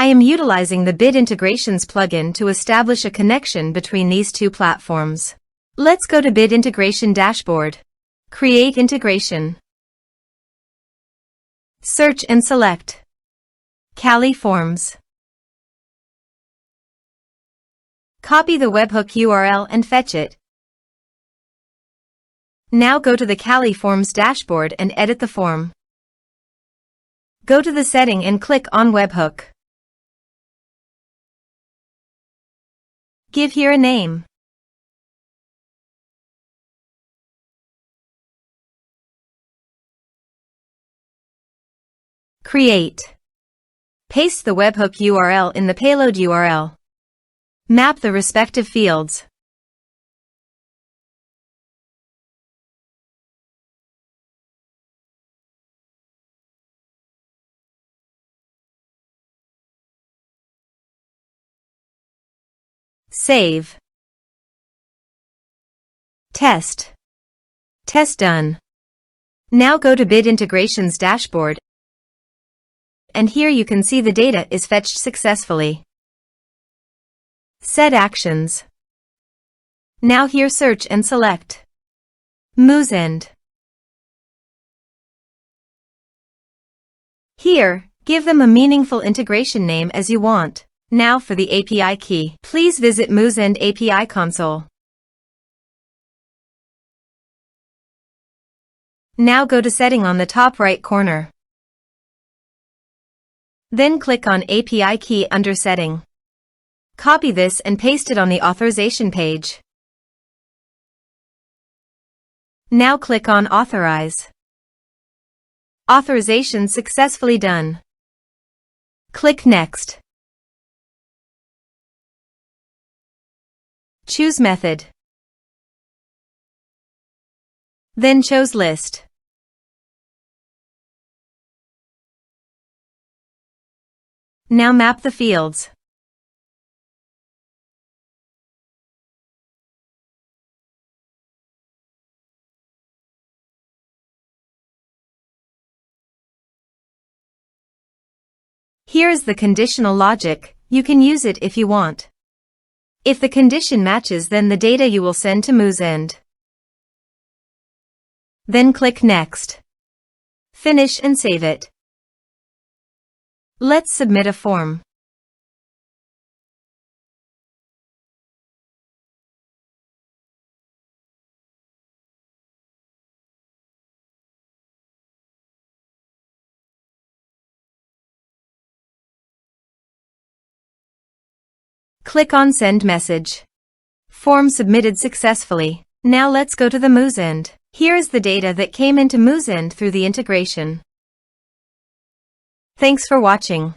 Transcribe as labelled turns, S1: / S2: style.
S1: I am utilizing the Bit Integrations plugin to establish a connection between these two platforms. Let's go to Bit Integration Dashboard. Create integration. Search and select Kali Forms. Copy the webhook URL and fetch it. Now go to the Kali Forms dashboard and edit the form. Go to the setting and click on Webhook. Give here a name. Create. Paste the webhook URL in the payload URL. Map the respective fields. Save. Test. Test done. Now go to Bit Integrations dashboard, and here you can see the data is fetched successfully. Set actions. Now here search and select Moosend. Here, give them a meaningful integration name as you want. Now for the API key. Please visit Moosend API console. Now go to Setting on the top right corner. Then click on API key under Setting. Copy this and paste it on the authorization page. Now click on Authorize. Authorization successfully done. Click Next. Choose Method. Then choose List. Now map the fields. Here is the conditional logic. You can use it if you want. If the condition matches, then the data you will send to Moosend. Then click Next. Finish and save it. Let's submit a form. Click on Send Message. Form submitted successfully. Now let's go to the Moosend. Here is the data that came into Moosend through the integration. Thanks for watching.